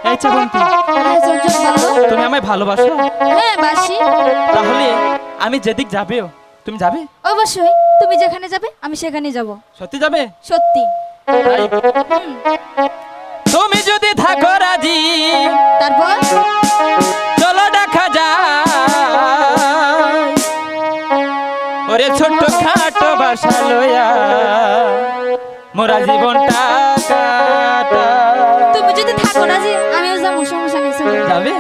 এই চাবন্তী, হ্যাঁ চঞ্চল বলো। তুমি আমায় ভালোবাসো? হ্যাঁ বাসি। তাহলে আমি যেদিক যাবেও তুমি যাবে? অবশ্যই, তুমি যেখানে যাবে আমি সেখানে যাব। সত্যি যাবে? সত্যি। তাই? হুম, তুমি যদি থাকো রাজি, তারপর চলো দেখা যায় ওরে ছোট্ট খাটো বাসা লইয়া মোরা জীবনটা কাটাই। তুমি যদি থাকো রাজি আমিও যাবো, সমস্যা নেই, চলো। যাবে?